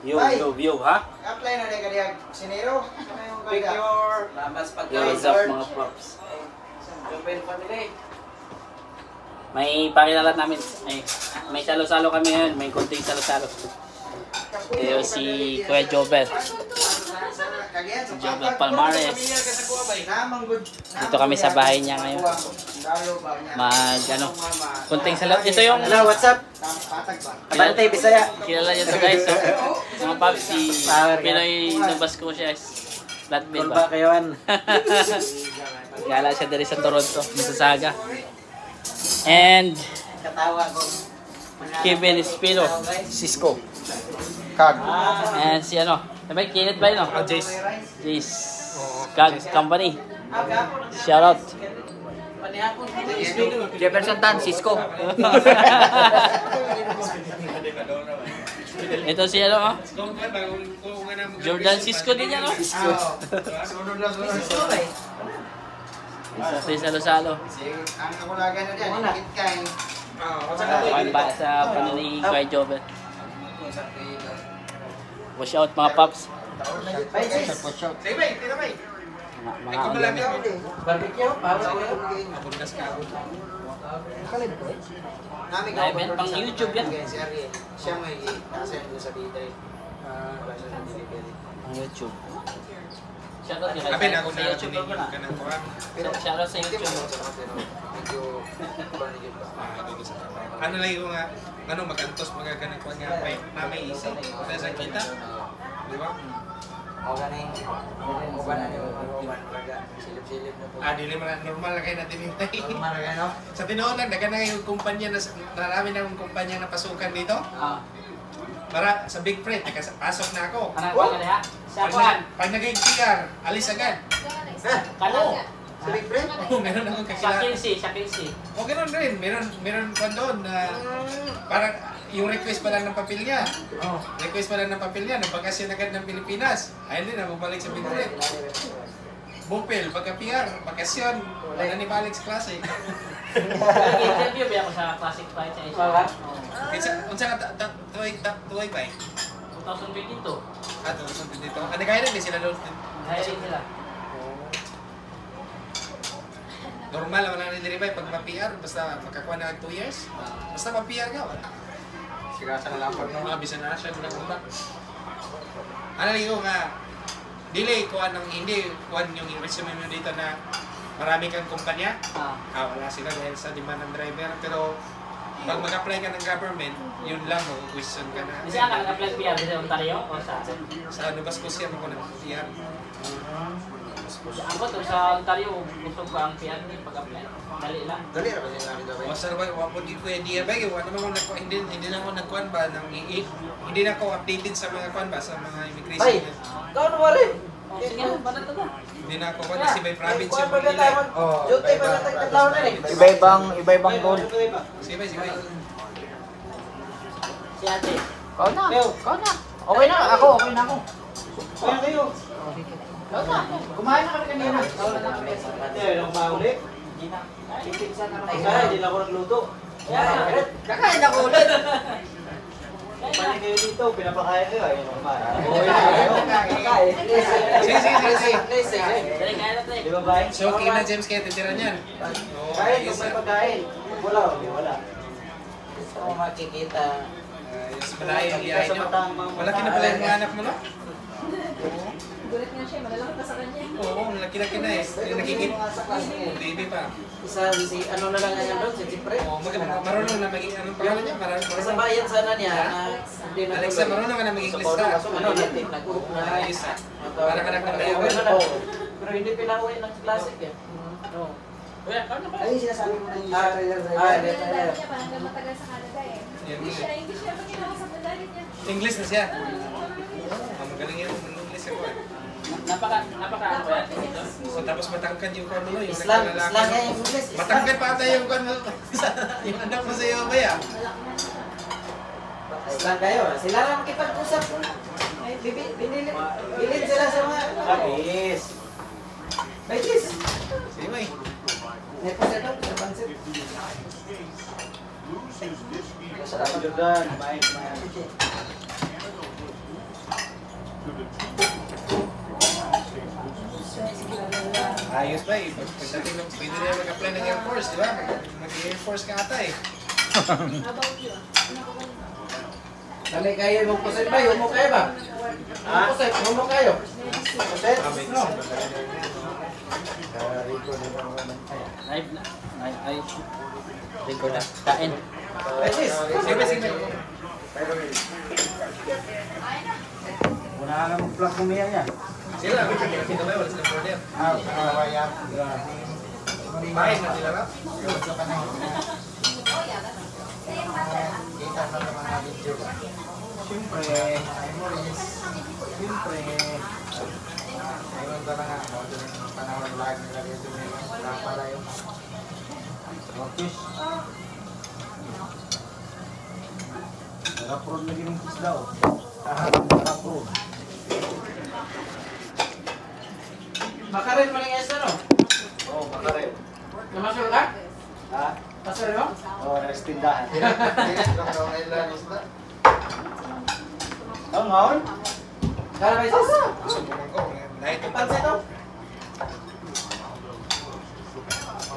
View, ha? Apply na rin kaya sinero. Picture. Lamas What's up mga props? Open family. May pakilala namin. May salo-salo kami ngayon. May kunting salo-salo. Kaya si Kuya Jobel. Jobel Palmares. Dito kami sa bahay niya ngayon. Kunting salo. Ito yung... Hello, what's up? Kabantay, Bisaya. Kilala niyo to guys. So, mga paps, si Pinoy Nabasco siya. Flatbed Kulba ba? kayoan. Gala siya dari sa Toronto, Mississauga. And Katawa ko. Kevin Espino, Cisco. Kag. and si ano, sabay Kenneth ba yun? Jace. Jace Kag Company. Shout out. Jefferson Tan, Cisco. Ito si ano, Jordan Cisco din yan, no? Ito yung salo-salo. Ang nakulagan na dyan, higit kay... Ba sa pano ni Kuya Jobel. Watch out mga paps. Mga Barbecue, para event pang YouTube yan. Siya may nasa doon sa dito. Wala siya sa delivery. Ang YouTube. Shoutout kay Abi na ako sa na YouTube ko na. kanang kuha. Shoutout sa YouTube. Ano lang yung ano magantos magaganang kuha nga may isip wala sa kita. Di ba? O ganing uban na yung uban talaga silip-silip na po. Dili man normal lang kayo natin hintay. Normal na no? Sa tinuod lang dagan na yung kumpanya na marami na yung kumpanya na pasukan dito. Para sa Big Fred nakapasok na ako. Anak ko ha. Sa kuan. Pag nag-PR, alis agad. Kalo. Sa Big Friend? Meron akong Sa kakilala. 15, sa 15. O ganoon rin, meron pa doon na parang yung request pa lang ng papel niya. Request pa lang ng papel niya, nagbakasyon agad ng Pilipinas. Ayun din, bumalik sa Big Fred. Bupel, pagka-PR, bakasyon, wala ni balik sa klase. Nag-interview ba ako sa Classic Flight sa Asia? Unsa ka tuway ba? 2022. Tapos dito. Nagaya din sila doon. Hiring sila. Normal wala na niliribay pag ma-PR, basta makakuha na 2 years. Basta ma-PR ka, wala. Sigasa na lang po. Mga bisan na siya, wala kumba. Ano lang yung dili, kuha ng hindi, kuha yung resume mo dito na marami kang kumpanya. Wala sila dahil sa demand ng driver. Pero pag mag-apply ka ng government, yun lang, question ka na. Kasi ka nag-apply PR sa Ontario o sa Sa Nova Scotia mo ko nag-PR. Ako to sa Ontario, gusto ko ang PR ni pag-apply. Dali lang. Dali na ba siya namin daw? O sir, wapod di ko yung diya ba? Hindi na ako nagkuhan ba? Hindi na ako updated sa mga kuhan ba? Sa mga immigration. Ay, ikaw na ba rin? Sige, banat to. Hindi na ako kuhan kasi by province Kuha yung pa ka Manila. tayo. Jote pa natin katlaw na rin. Iba-ibang goal. Sige. Si ate. Kau na. Okay na ako. Kaya kayo. Kumain na kami kanina. Nang mauli. Hindi na. Pipinsan na naman. Kaya, hindi na ako nagluto. Kakain ako ulit. Balik kayo dito, pinapakain kayo. Ayun ang kumain. Sige. Dali kaya na to eh. Di ba ba? So, okay na James kaya titira niyan. Oo, Kahit ayos kung may na. pagkain. Wala. Gusto ko makikita. Ayos, malayo yung biyahe niyo. Malaki na pala yung mga anak mo, no? Oo. Gulat nga siya, malalaki pa sa kanya. Oo, laki-laki na eh. Nakikita. Baby pa. Isa si ano na lang yan doon, si Chipre. Oo, marunong na maging, anong pangalan niya? Sa Marunong. bayan sana niya na hindi na Alexa, marunong ka na mag-English ka. Ano natin, nag-group na. Ayos ah. Parang anak ng layo. Pero hindi pinauwi ng classic eh. No. Kuya, kano ba? Ay, sinasabi mo na yung Ah, Dahil ah, niya parang matagal sa Canada eh. English siya, pag kinakausap na dahil niya. English na siya. Magaling yan, mag-English ako eh. Napaka ano ba yan? So tapos matangkad yung kwan mo, yung Islam nagkalalaki. nga yung English. Matangkad pa ata yung kwan mo. Yung anak mo sa iyo ba yan? Islam kayo. Sila lang makipag-usap. Bilin sila sa mga... Yes. May cheese. Sige may. Nepo sa ito, sa pansit. Salamat Jordan. Ayos ba eh. Pagdating ng pwede na mag-apply ng Air Force, di ba? Mag-Air Force ka ata eh. Kami kayo mong pusit ba? Humo kayo ba? Pusit, humo kayo. Pusit? No. Live na. Ay. Record na. Kain. Betis. Sige. Una ka na mag-vlog kumiyan niya. Sila, kita ba? Wala silang order. Bahay na sila na. Kita sa mga video. Siyempre. Ayun ba nga, panahon lag nila dito nila. Para yung Fish. Nakaprod lagi ng fish daw. Nakaprod. Makarin mo ng esa, no? Oo, makarin. Namasok ka? Ha? Pasok mo? Oo, nagstindahan. Ang ngaon? Kala ba isa? Subukan ko. Lahat ito. Pansa ito?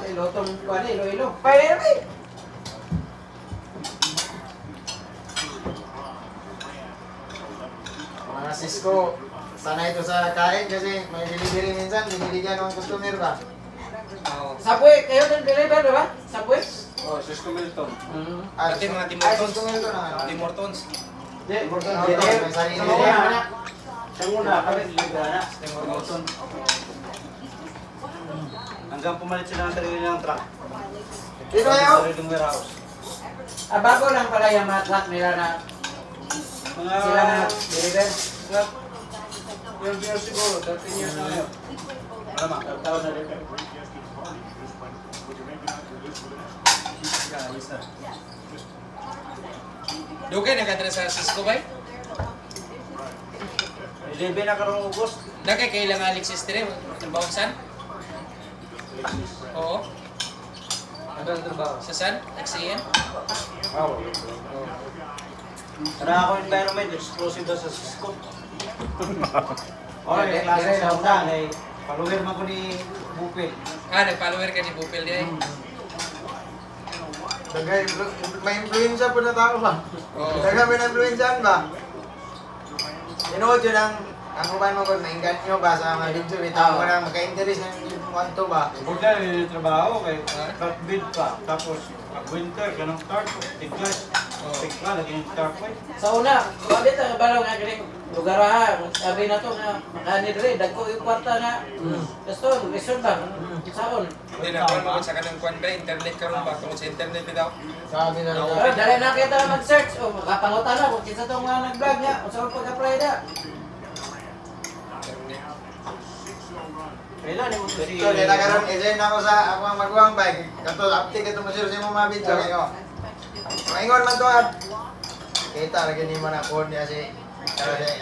Ilotong kuwan eh, ilo-ilo. Pwede rin! Mga Cisco, sana ito sa kain kasi may delivery minsan, binibigyan ng customer ba? Oo. Subway, kayo din deliver, di ba? Subway? Oo, Cisco Milton. Pati mga Tim Ay, Hortons. Cisco Milton na ano? Tim Hortons. Di, Hortons, di, may sarili sa din. una. Sa una, kami deliver na. Tim Hortons. Hanggang pumalit sila ng sarili ng truck. Dito kayo? Sarili ng warehouse. Bago lang pala yung mga truck nila na Mga... sila na deliver. 12 years siguro, 13 years na ngayon. Tama. Taon na rin. Dugay na kadra sa Cisco ba? 11 na karong August. Dagay kailang Alexis Tere. Trabaho saan? Oo. Ano ang trabaho? Sa saan? XCN? Sana ako environment, exclusive daw sa Cisco. Okay, Dire- klase dire sa lang una. Follower man ko ni Bupil. Nag-follower ka ni Bupil di ay? Dagay, may influensya po na tao ba? Oo. Dagay may influensyan ba? Tinood yun ang uban mo kung nainggan nyo ba sa mga video, itaw mo na magka-interest ng kwanto ba? Buta yung trabaho kay start bid pa. Tapos winter, ganang start ko. Tiglas. Tiglas, lagi yung start ko. Sa una, bakit ang balaw nga galing lugar ha? Sabi na to nga, makanid rin, dagko yung kwarta nga. Gusto, resort ba? Saon? Hindi na ako sa kanang kwan ba? Internet ka rin ba? Tungkol sa internet bitaw? Sabi na lang. Oh, dali na kita mag-search. O, makapangutan na kung kinsa itong nag-vlog niya. Kung saan pag-apply na. Kailan mo to si... Ito, nila karoon, i-send ako sa ako ang magawang bike. Kato, update ito masiro sa mga video kayo. Maingon man to at kita lagi ni mo na po niya si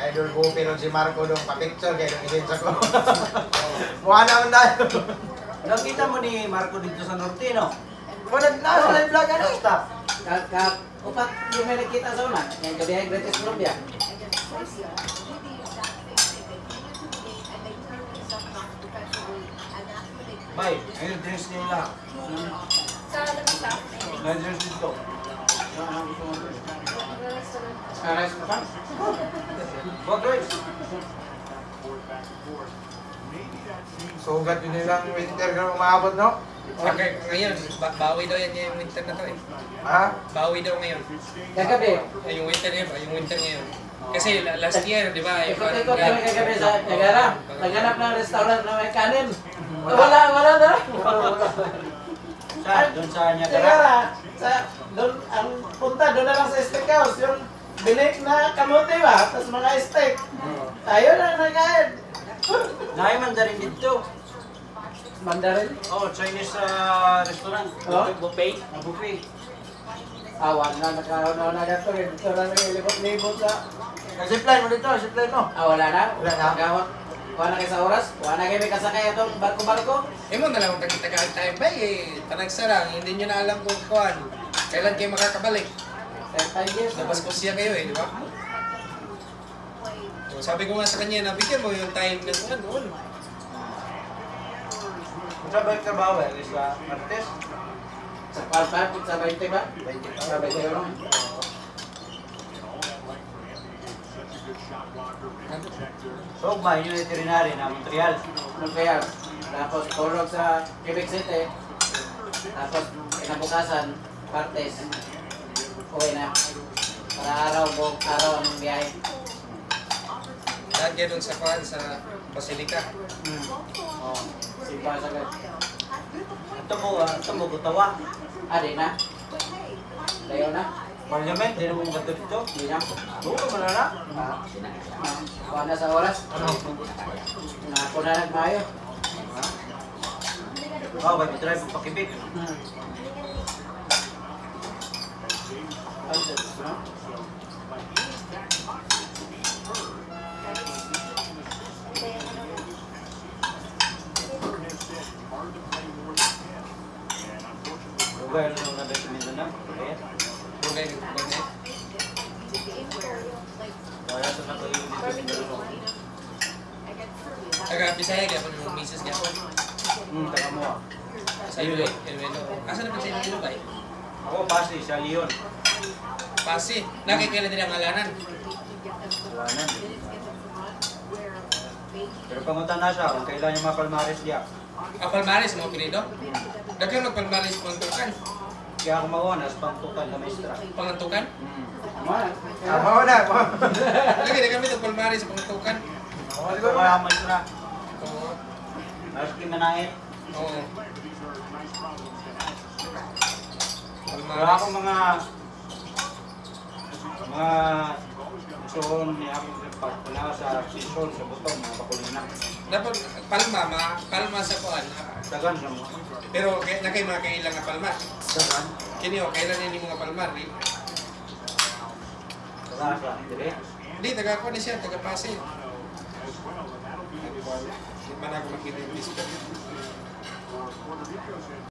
Idol Bupi ron si Marco dong pa-picture kayo dong i-send sa ko. Mukha naman tayo. Nakita mo ni Marco dito sa Norte, no? Wala na sa live vlog ano? Stop. Upat yung may nakita sa una. Yung gabihay British Columbia. Bye. Ayun, drinks nila. Sa lamisa. Na-drinks dito. Aras mo pa? Wag, guys. Sugat yun nilang winter ka umabot no? Okay, ngayon, bawi daw yan yung winter na to eh. Ha? Bawi daw ngayon. Kagabi. Yung winter ngayon, yung winter ngayon. Kasi last year, di ba? Ikot-ikot kami kagabi sa Niagara. Naghanap ng restaurant na may kanin. Wala na. Saan? Doon sa Niagara. Niagara. Doon, ang punta, doon na lang sa steakhouse. Yung binik na kamote ba? Tapos mga steak. Tayo na nagkain. Naay Mandarin dito. Mandarin. Oh, Chinese restaurant. Oh? Buffet. Buffet. Awan na, nakaroon na dito. Dito na libot-libot sa... Zipline mo dito, zipline mo. Wala na. Wala na. Gawat. Wala na kayo sa oras. Wala na kayo may kasakay itong barko-barko. Eh mo na lang kung tagitagaan tayo ba eh. Tanagsarang, hindi nyo na alam kung kuhan. Kailan kayo makakabalik. 5 years. Labas ko siya kayo eh, di ba? Sabi ko nga sa kanya, nabigyan mo yung time ng kuhan doon. Sa balik trabaho eh, sa Martes. Sa palpapit sa 20 ba? 20 sa 20 euro. So, ba yun yung veterinary na Montreal. Montreal. Tapos tulog sa Quebec City. Tapos kinabukasan, Partes. Uwi na. Para araw, buong araw ang biyahe. Lahat doon sa kuhan, sa Basilica. Oh, simpa sa gad. Ito mo gutawa. Di na. Layo na. Parliament, hindi mo gato dito. Di na. Buko mo na na. Kuha na sa oras. Ako na nagmayo. Oh, ba't drive mo pakibig? Lugar nung nabit sa Mindanao. Kaya? Okay, okay. Wala sa natuloy dito sa Mindanao. Taga-Bisaya, kaya pa yung misis kaya. Taka mo ah. Sa Iloilo. Asa naman sa Iloilo ba eh? Ako, Pasi, sa Leon. Pasi. Nakikila din ang alanan. Wala na. Pero pangutan na siya kung kailan yung mga palmares niya. Palmares, mga pinido? Dagan magpalmares pantukan. Kaya ako mawanas, pangtukan na maestra. Pangantukan? Tama na. Lagi na kami ng palmares pangantukan. Ito kaya maestra. Oo. Alas kimanait. Oo. Kaya Palmares. ako mga suon ni ako pagpala sa sisol sa butong, mga bakulina. Dapat palma sa kuan. Dagan sa mo. Pero na kay mga kailang nga palma. Dagan? Kini o kailan ni mga palmar. Dagan sa dire. Hindi, taga ko ni siya, taga Pasig. Hindi man ako makita yung disco.